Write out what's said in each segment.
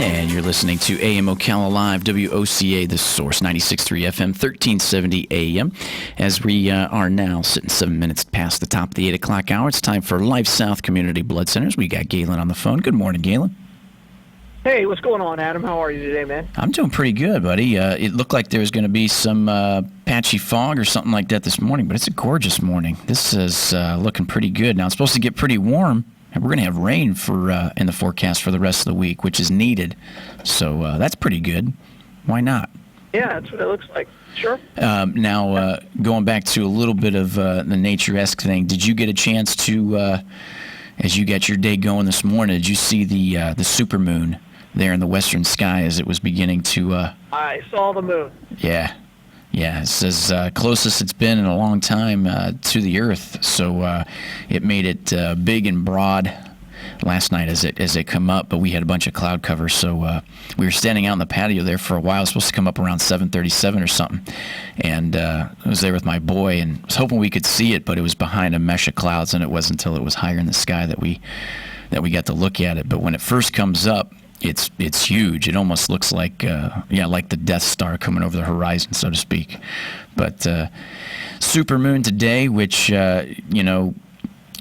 And you're listening to AM Ocala Live, WOCA, The Source, 96.3 FM, 1370 AM. As we are now sitting 7 minutes past the top of the 8 o'clock hour, it's time for Life South Community Blood Centers. We got Galen on the phone. Good morning, Galen. Hey, what's going on, Adam? How are you today, man? I'm doing pretty good, buddy. It looked like there was going to be some patchy fog or something like that this morning, but it's a gorgeous morning. This is looking pretty good. Now, it's supposed to get pretty warm. And we're going to have rain for in the forecast for the rest of the week, which is needed. So that's pretty good. Why not? Yeah, that's what it looks like. Sure. Now, going back to a little bit of the nature-esque thing, did you get a chance to, as you got your day going this morning, did you see the supermoon there in the western sky as it was beginning to... I saw the moon. Yeah. Yeah, it's as closest it's been in a long time to the Earth. So it made it big and broad last night as it come up, but we had a bunch of cloud cover. So we were standing out in the patio there for a while. It was supposed to come up around 7:37 or something. And I was there with my boy and was hoping we could see it, but it was behind a mesh of clouds, and it wasn't until it was higher in the sky that we got to look at it. But when it first comes up, it's huge. It almost looks like like the Death Star coming over the horizon, so to speak. But supermoon today, which it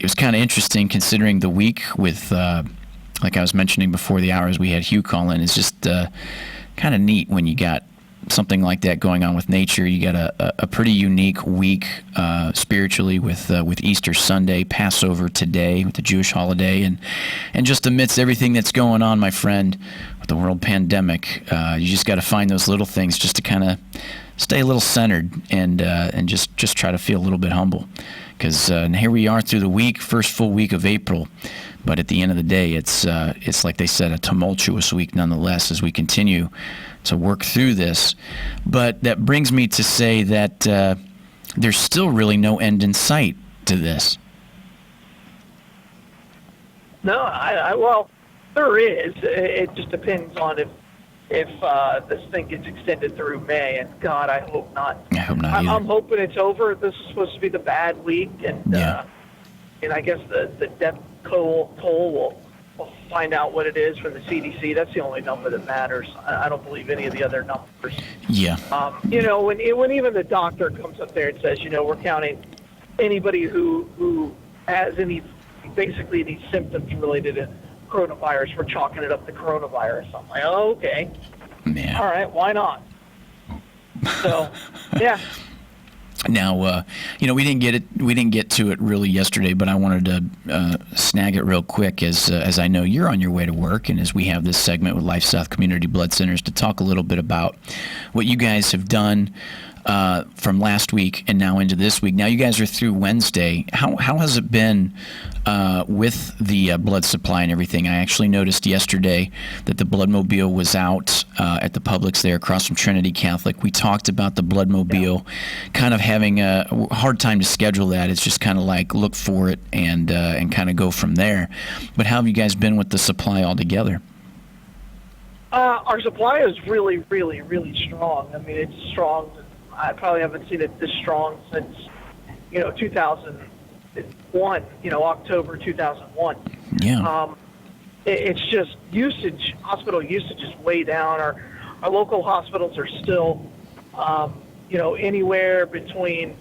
was kind of interesting considering the week with like I was mentioning before the hours we had Hugh call in. It's just kind of neat when you got something like that going on with nature. You got a pretty unique week spiritually with Easter Sunday, Passover today with the Jewish holiday, and just amidst everything that's going on, my friend, with the world pandemic, you just got to find those little things just to kind of stay a little centered and just try to feel a little bit humble, because here we are through the week, first full week of April. But at the end of the day, it's like they said, a tumultuous week nonetheless as we continue to work through this. But that brings me to say that there's still really no end in sight to this. No, well, there is. It just depends on if this thing gets extended through May, and God, I hope not. I hope not either. I'm hoping it's over. This is supposed to be the bad week, and I guess the death toll will find out what it is from the CDC. That's the only number that matters. I don't believe any of the other numbers. Yeah. When even the doctor comes up there and says, we're counting anybody who has any symptoms related to coronavirus, we're chalking it up to coronavirus. I'm like, oh, okay. Yeah. All right, why not? So, yeah. Now, we didn't get to it really yesterday, but I wanted to snag it real quick as I know you're on your way to work, and as we have this segment with Life South Community Blood Centers to talk a little bit about what you guys have done from last week and now into this week. Now you guys are through Wednesday. How has it been with the blood supply and everything? I actually noticed yesterday that the Bloodmobile was out at the Publix there across from Trinity Catholic. We talked about the Bloodmobile kind of having a hard time to schedule that. It's just kind of like look for it and kind of go from there. But how have you guys been with the supply altogether? Our supply is really, really, really strong. I mean, it's strong. I probably haven't seen it this strong since, 2001, October 2001. Yeah. It's just usage, hospital usage is way down. Our local hospitals are still, anywhere between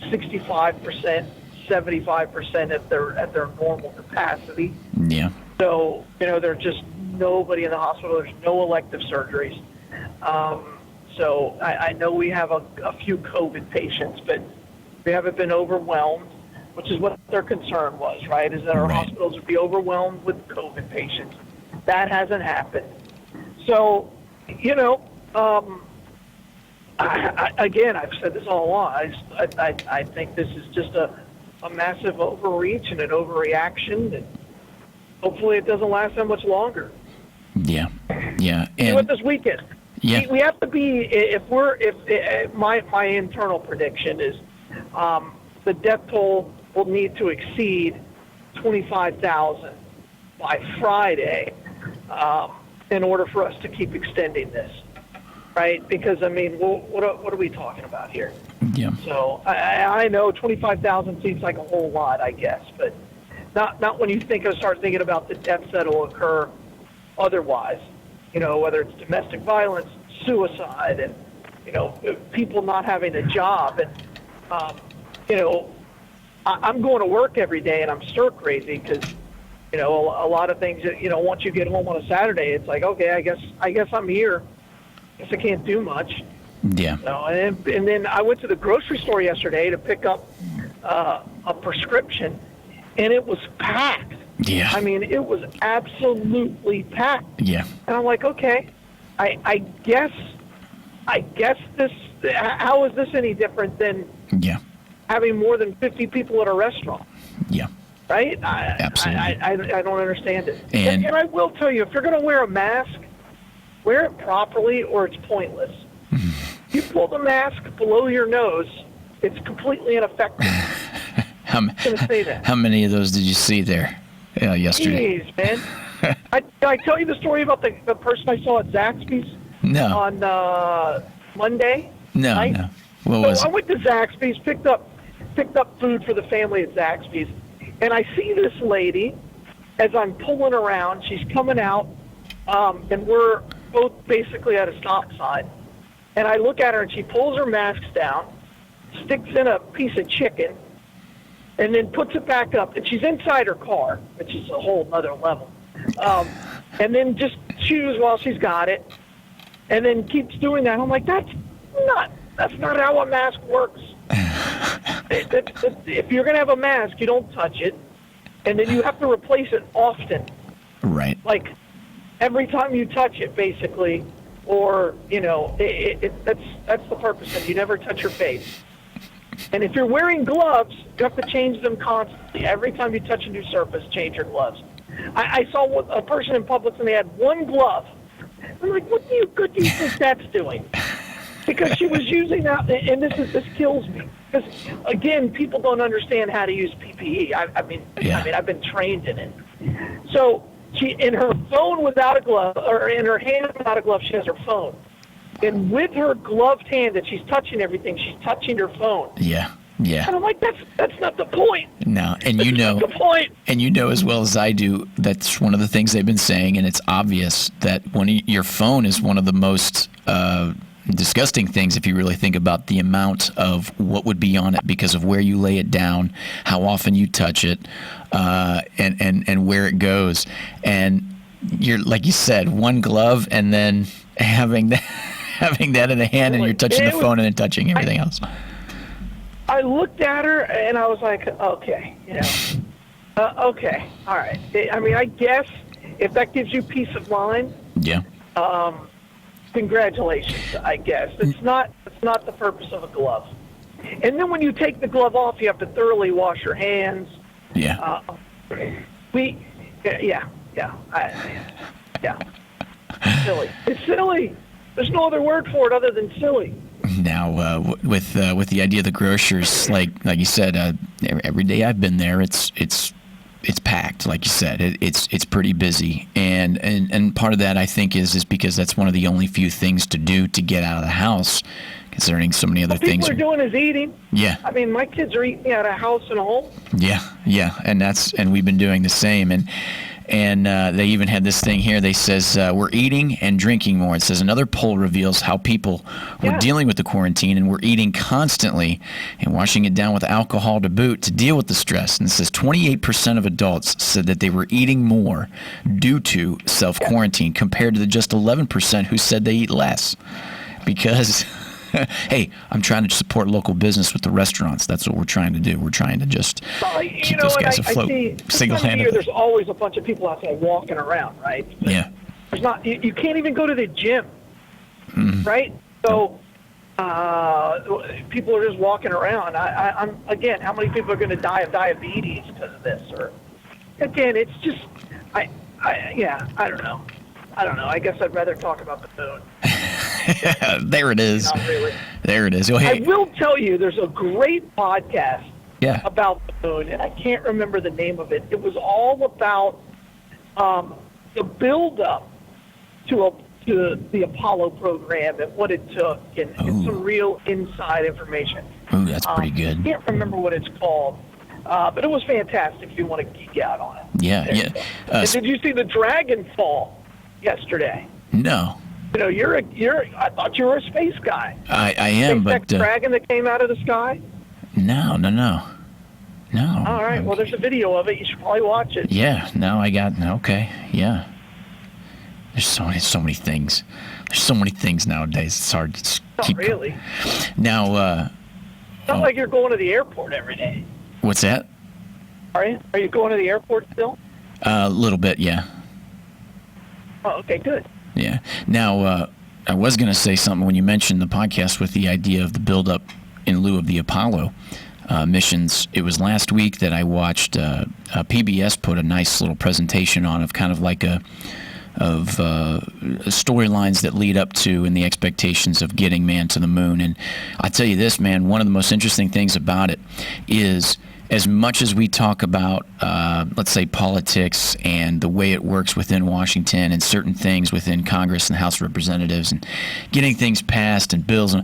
65%, 75% at their normal capacity. Yeah. So, there's just nobody in the hospital. There's no elective surgeries. So I know we have a few COVID patients, but we haven't been overwhelmed, which is what their concern was, right, is that our hospitals would be overwhelmed with COVID patients. That hasn't happened. So, again, I've said this all along. I think this is just a massive overreach and an overreaction, and hopefully it doesn't last that much longer. Yeah. And see what this week is. Yeah. We have to be, my internal prediction is the death toll will need to exceed 25,000 by Friday in order for us to keep extending this, right? Because, what are we talking about here? Yeah. So I know 25,000 seems like a whole lot, I guess, but not when you start thinking about the deaths that will occur otherwise. whether it's domestic violence, suicide, and, people not having a job. And, I'm going to work every day and I'm stir crazy because, a lot of things, once you get home on a Saturday, it's like, okay, I guess I'm here. I guess I can't do much. Yeah. And then I went to the grocery store yesterday to pick up a prescription, and it was packed. Yeah. I mean, it was absolutely packed. Yeah. And I'm like, okay, I guess this. How is this any different than having more than 50 people at a restaurant? Yeah. Right? Absolutely. I don't understand it. And I will tell you, if you're going to wear a mask, wear it properly, or it's pointless. You pull the mask below your nose, it's completely ineffective. I'm going to say that. How many of those did you see there yesterday? Jeez, man. I tell you the story about the person I saw at Zaxby's No. on Monday No, night? no. What was I it? went to Zaxby's, picked up food for the family at Zaxby's, and I see this lady as I'm pulling around. She's coming out, and we're both basically at a stop sign. And I look at her, and she pulls her mask down, sticks in a piece of chicken, and then puts it back up. And she's inside her car, which is a whole other level. And then just chews while she's got it, and then keeps doing that. I'm like, that's not how a mask works. If you're going to have a mask, you don't touch it, and then you have to replace it often. Right. Like every time you touch it, basically, or that's the purpose. And you never touch your face. And if you're wearing gloves, you have to change them constantly. Every time you touch a new surface, change your gloves. I saw a person in Publix and they had one glove. I'm like, what good do you think that's doing? Because she was using that, and this kills me. Because again, people don't understand how to use PPE. I mean, I've been trained in it. So she, in her phone without a glove, or in her hand without a glove, she has her phone. And with her gloved hand that she's touching everything, she's touching her phone. Yeah. Yeah. And I'm like, that's not the point. No, and That's not the point. And as well as I do, that's one of the things they've been saying, and it's obvious that your phone is one of the most disgusting things if you really think about the amount of what would be on it because of where you lay it down, how often you touch it, and where it goes. And you're, like you said, one glove and then having that in the hand and you're touching the phone and then touching everything else. I looked at her and I was like, okay, okay, all right. I mean, I guess if that gives you peace of mind, congratulations, I guess. It's not the purpose of a glove. And then when you take the glove off, you have to thoroughly wash your hands. Yeah. Silly. It's silly. There's no other word for it other than silly. Now, with the idea of the grocers, like you said, every day I've been there, it's packed. Like you said, it's pretty busy, and part of that I think is because that's one of the only few things to do to get out of the house, concerning so many other things. People are doing is eating. Yeah. I mean, my kids are eating at a house and a home. Yeah, and we've been doing the same, and they even had this thing here. They says we're eating and drinking more. It says another poll reveals how people were dealing with the quarantine, and we're eating constantly and washing it down with alcohol to boot to deal with the stress. And it says 28% of adults said that they were eating more due to self-quarantine compared to the just 11% who said they eat less. Because, hey, I'm trying to support local business with the restaurants. That's what we're trying to do. We're trying to just keep those guys afloat single-handedly. There's always a bunch of people outside walking around, right? Yeah. There's not. You can't even go to the gym, right? So people are just walking around. I'm again. How many people are going to die of diabetes because of this? Or again, it's just. I don't know. I guess I'd rather talk about the moon. There it is. Not really. There it is. Oh, hey. I will tell you, there's a great podcast about the moon, and I can't remember the name of it. It was all about the build-up to the Apollo program and what it took, and some real inside information. Ooh, that's pretty good. I can't remember what it's called, but it was fantastic if you want to geek out on it. Yeah. And did you see the dragon fall yesterday? No. I thought you were a space guy. I am, Space but dragon that came out of the sky. no. All right. Well, there's a video of it. You should probably watch it. Yeah. No, I got. Okay. Yeah. There's so many things. There's so many things nowadays. It's hard to keep. Really? Now. It's not like you're going to the airport every day. What's that? Are you going to the airport still? A little bit, yeah. Oh, okay, good. Yeah. Now, I was going to say something when you mentioned the podcast with the idea of the build-up in lieu of the Apollo missions. It was last week that I watched PBS put a nice little presentation on of kind of like storylines that lead up to and the expectations of getting man to the moon. And I tell you this, man, one of the most interesting things about it is, as much as we talk about, let's say, politics and the way it works within Washington and certain things within Congress and the House of Representatives and getting things passed and bills,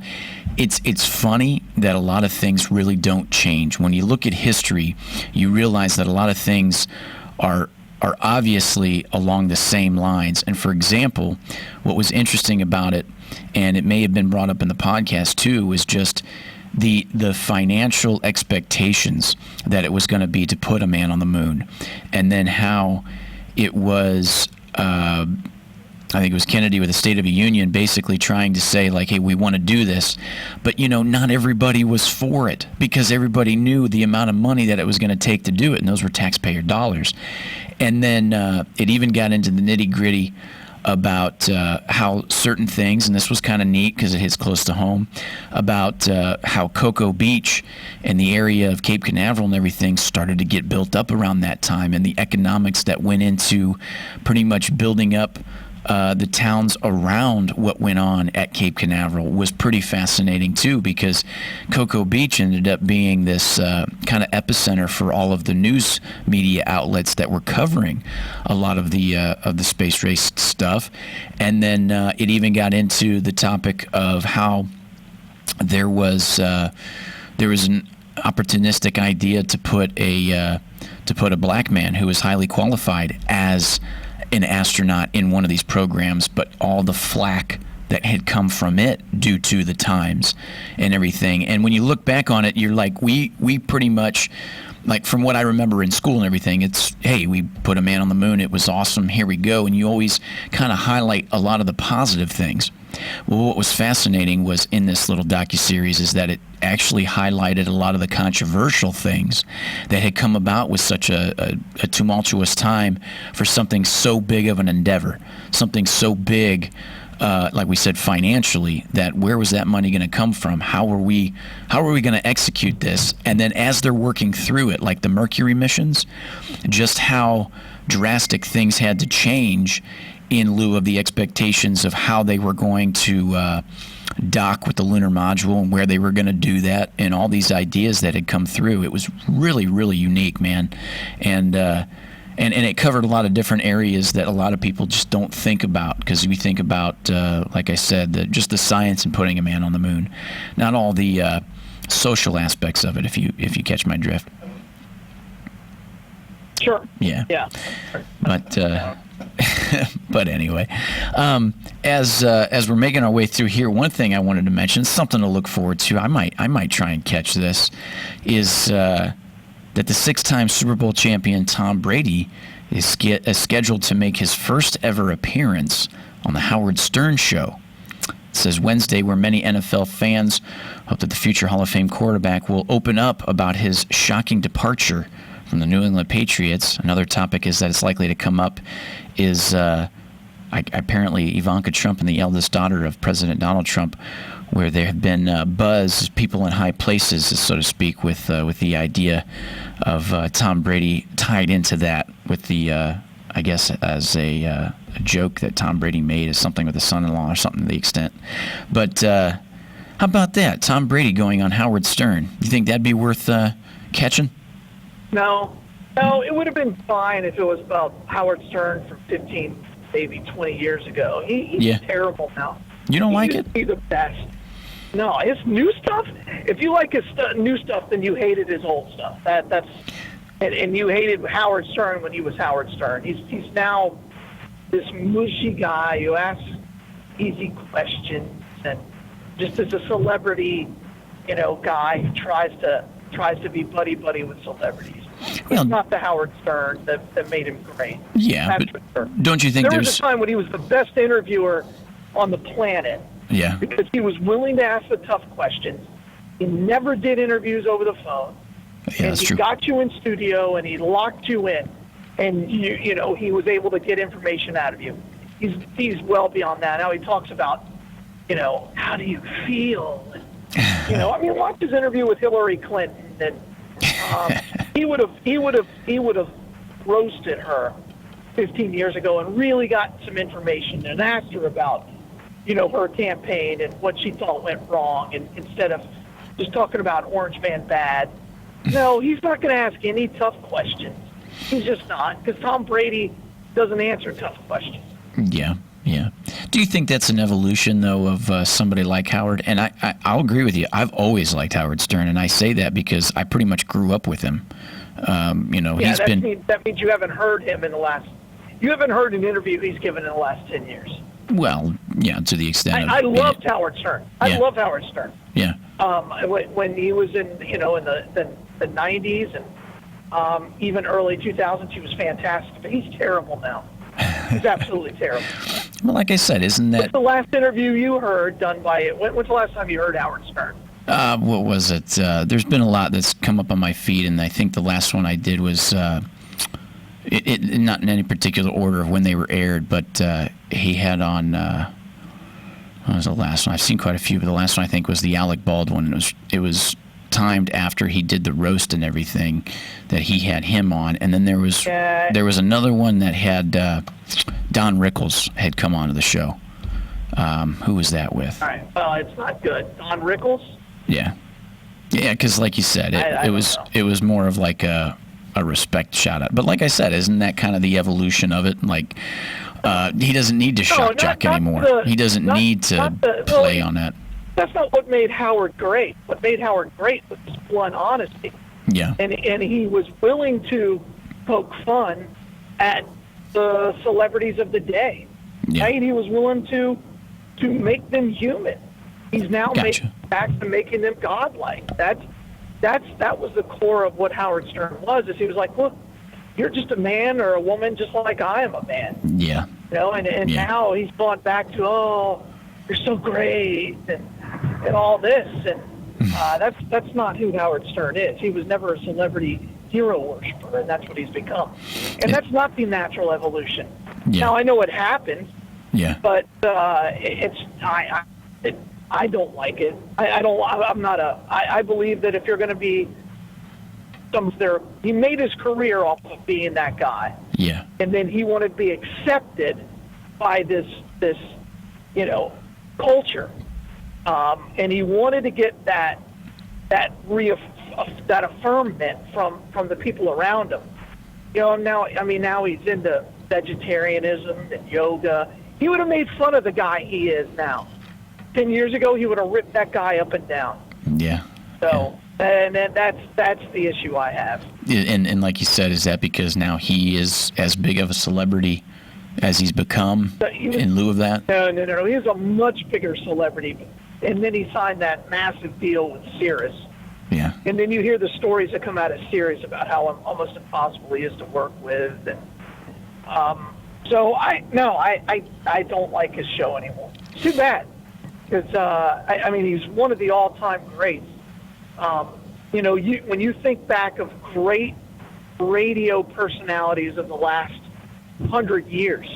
it's funny that a lot of things really don't change. When you look at history, you realize that a lot of things are obviously along the same lines. And for example, what was interesting about it, and it may have been brought up in the podcast too, was just the financial expectations that it was going to be to put a man on the moon, and then how it was, I think it was Kennedy with the State of the Union basically trying to say, like, hey, we want to do this, but not everybody was for it because everybody knew the amount of money that it was going to take to do it, and those were taxpayer dollars. And then it even got into the nitty-gritty about how certain things, and this was kind of neat because it hits close to home, about how Cocoa Beach and the area of Cape Canaveral and everything started to get built up around that time, and the economics that went into pretty much building up the towns around what went on at Cape Canaveral was pretty fascinating too, because Cocoa Beach ended up being this kind of epicenter for all of the news media outlets that were covering a lot of the space race stuff. And then it even got into the topic of how there was an opportunistic idea to put a black man who was highly qualified as an astronaut in one of these programs, but all the flack that had come from it due to the times and everything. And when you look back on it, you're like, we pretty much, like, from what I remember in school and everything, it's, hey, we put a man on the moon, it was awesome, here we go. And you always kind of highlight a lot of the positive things. Well, what was fascinating was in this little docuseries is that it actually highlighted a lot of the controversial things that had come about with such a tumultuous time for something so big of an endeavor, something so big, like we said, financially, that where was that money going to come from? How were we going to execute this? And then as they're working through it, like the Mercury missions, just how drastic things had to change in lieu of the expectations of how they were going to dock with the lunar module and where they were going to do that, and all these ideas that had come through. It was really, really unique, man. And it covered a lot of different areas that a lot of people just don't think about, because we think about, like I said, just the science and putting a man on the moon, not all the social aspects of it, if you catch my drift. Sure. Yeah. Yeah. But but anyway, as we're making our way through here, one thing I wanted to mention, something to look forward to. I might try and catch this, is that the 6-time Super Bowl champion Tom Brady is scheduled to make his first ever appearance on the Howard Stern Show. It says Wednesday, where many NFL fans hope that the future Hall of Fame quarterback will open up about his shocking departure from the New England Patriots. Another topic is that it's likely to come up is apparently Ivanka Trump and the eldest daughter of President Donald Trump, where there have been buzz, people in high places, so to speak, with the idea of Tom Brady tied into that with the, I guess, as a joke that Tom Brady made as something with his son-in-law or something to the extent. But how about that? Tom Brady going on Howard Stern. You think that'd be worth catching? No, it would have been fine if it was about Howard Stern from 15, maybe 20 years ago. He's terrible now. You don't like it? He's the best. No, his new stuff. If you like his new stuff, then you hated his old stuff. And you hated Howard Stern when he was Howard Stern. He's now this mushy guy who asks easy questions, and just as a celebrity, guy who tries to be buddy with celebrities. Well, It's not the Howard Stern that made him great. Yeah, That's for sure. but don't you think There was there's... a time when he was the best interviewer on the planet Yeah, because he was willing to ask the tough questions. He never did interviews over the phone. yeah, And that's he true. got you in studio and he locked you in, and he was able to get information out of you. He's well beyond that. Now he talks about, how do you feel? And, watch his interview with Hillary Clinton, and he would have roasted her 15 years ago and really got some information and asked her about, her campaign and what she thought went wrong, and instead of just talking about Orange Man bad. No, he's not going to ask any tough questions. He's just not, because Tom Brady doesn't answer tough questions. Yeah. Do you think that's an evolution, though, of somebody like Howard? And I'll agree with you. I've always liked Howard Stern, and I say that because I pretty much grew up with him. He's been... That means you haven't heard him you haven't heard an interview he's given in the last 10 years. Well, yeah, to the extent I loved Howard Stern. I love Howard Stern. Yeah. When he was in the 90s and even early 2000s, he was fantastic. But he's terrible now. He's absolutely terrible. Well, like I said, isn't that... What's the last interview you heard done by it? When's the last time you heard Howard Stern? What was it? There's been a lot that's come up on my feed, and I think the last one I did was... It not in any particular order of when they were aired, but he had on... what was the last one? I've seen quite a few, but the last one I think was the Alec Baldwin. It was timed after he did the roast and everything that he had him on, and then there was another one that had Don Rickles had come onto the show. Who was that with? All right. Well, it's not good. Don Rickles? Yeah, because like you said, it was more of like a respect shout out. But like I said, isn't that kind of the evolution of it? Like he doesn't need to shock jock anymore. He doesn't need to play on that. That's not what made Howard great. What made Howard great was his blunt honesty. Yeah. And he was willing to poke fun at the celebrities of the day. Yeah. Right? He was willing to make them human. He's now making back to making them godlike. That was the core of what Howard Stern was. Is he was like, look, you're just a man or a woman just like I am a man. Yeah. And now he's gone back to, oh, you're so great and all this, and that's not who Howard Stern is. He was never a celebrity hero worshiper, and that's what he's become. And that's not the natural evolution. Yeah. Now I know it happens. Yeah. But I don't like it. I believe that if you're going to be he made his career off of being that guy. Yeah. And then he wanted to be accepted by this culture. And he wanted to get that affirmation from the people around him. Now he's into vegetarianism and yoga. He would have made fun of the guy he is now. 10 years ago, he would have ripped that guy up and down. Yeah. So, and then that's the issue I have. And like you said, is that because now he is as big of a celebrity as he's become in lieu of that? No. He's a much bigger celebrity. And then he signed that massive deal with Sirius. Yeah. And then you hear the stories that come out of Sirius about how almost impossible he is to work with. And so I don't like his show anymore. It's too bad. Because, he's one of the all-time greats. When you think back of great radio personalities of the last 100 years,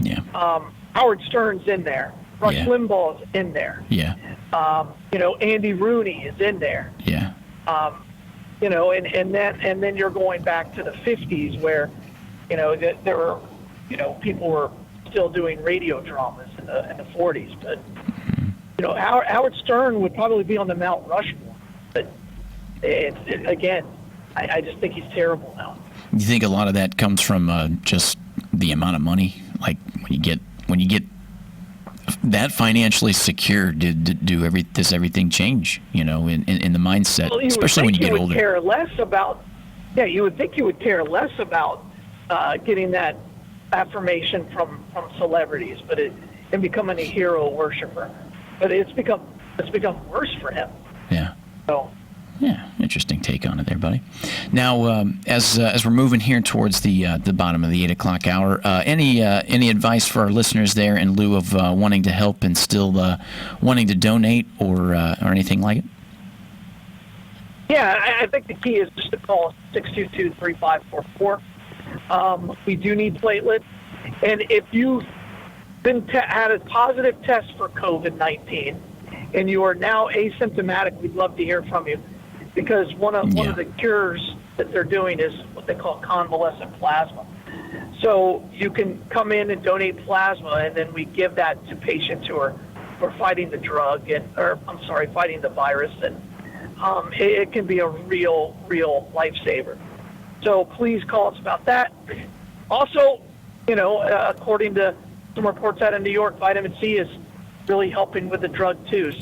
yeah. Howard Stern's in there. Rush Limbaugh's in there. Yeah. Andy Rooney is in there. Yeah. And then you're going back to the 50s where, there were, people were still doing radio dramas in the 40s. But, Howard Stern would probably be on the Mount Rushmore. But, again, I just think he's terrible now. You think a lot of that comes from just the amount of money? Like when you get that financially secure, does everything change? In the mindset, especially when you get older. You would think you would care less about getting that affirmation from celebrities, but and becoming a hero worshiper. But it's become worse for him. Yeah. So. Yeah, interesting take on it there, buddy. Now, as we're moving here towards the bottom of the 8 o'clock hour, any advice for our listeners there in lieu of wanting to help and still wanting to donate or anything like it? Yeah, I think the key is just to call 622-3544. We do need platelets, and if you've had a positive test for COVID-19 and you are now asymptomatic, we'd love to hear from you. Because one of the cures that they're doing is what they call convalescent plasma. So you can come in and donate plasma, and then we give that to patients who are fighting the fighting the virus, and it can be a real lifesaver. So please call us about that. Also, according to some reports out of New York, vitamin C is really helping with the drug too.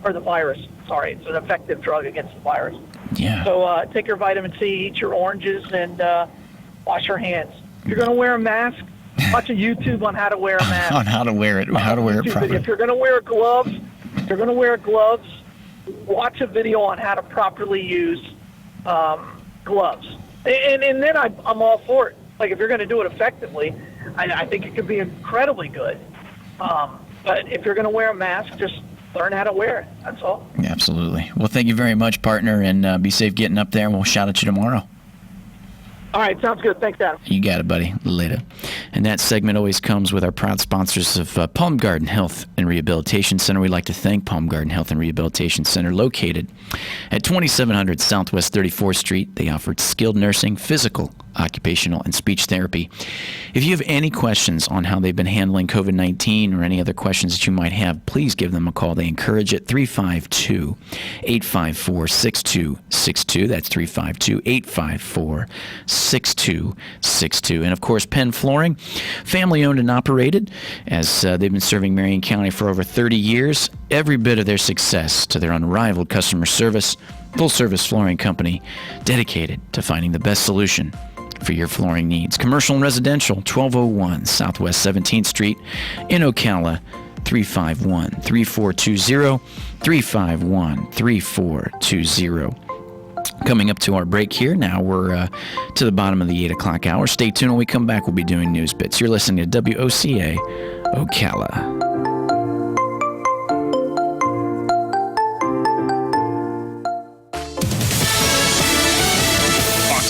Or the virus. Sorry, it's an effective drug against the virus. Yeah. So take your vitamin C, eat your oranges, and wash your hands. If you're going to wear a mask, watch a YouTube on how to wear a mask. On how to wear it, properly. If you're going to wear gloves, watch a video on how to properly use gloves. And then I'm all for it. Like, if you're going to do it effectively, I think it could be incredibly good. But if you're going to wear a mask, just learn how to wear it. That's all. Yeah, absolutely. Well, thank you very much, partner, and be safe getting up there, and we'll shout at you tomorrow. All right, sounds good. Thanks, Adam. You got it, buddy. Later. And that segment always comes with our proud sponsors of Palm Garden Health and Rehabilitation Center. We'd like to thank Palm Garden Health and Rehabilitation Center, located at 2700 Southwest 34th Street. They offer skilled nursing, physical, occupational, and speech therapy. If you have any questions on how they've been handling COVID-19 or any other questions that you might have, please give them a call. They encourage it. 352-854-6262. That's 352-854-6262. And, of course, Penn Flooring, family-owned and operated, as they've been serving Marion County for over 30 years. Every bit of their success to their unrivaled customer service, full-service flooring company dedicated to finding the best solution for your flooring needs. Commercial and residential, 1201 Southwest 17th Street in Ocala, 351-3420, 351-3420. Coming up to our break here. Now we're to the bottom of the 8 o'clock hour. Stay tuned. When we come back, we'll be doing news bits. You're listening to WOCA Ocala.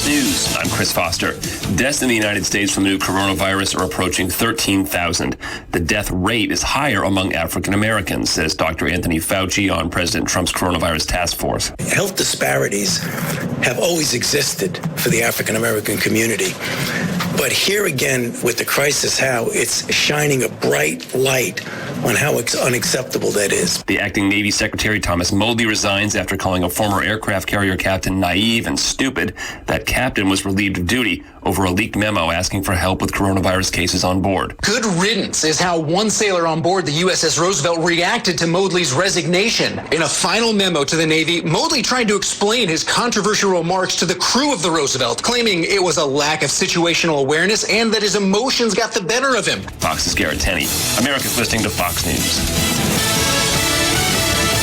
News. I'm Chris Foster. Deaths in the United States from the new coronavirus are approaching 13,000. The death rate is higher among African Americans, says Dr. Anthony Fauci on President Trump's coronavirus task force. Health disparities have always existed for the African American community. But here again, with the crisis, how it's shining a bright light on how unacceptable that is. The acting Navy Secretary Thomas Modly resigns after calling a former aircraft carrier captain naive and stupid. That captain was relieved of duty over a leaked memo asking for help with coronavirus cases on board. Good riddance is how one sailor on board the USS Roosevelt reacted to Modly's resignation. In a final memo to the Navy, Modly tried to explain his controversial remarks to the crew of the Roosevelt, claiming it was a lack of situational awareness and that his emotions got the better of him. Fox's Garrett Tenney. America's listening to Fox News.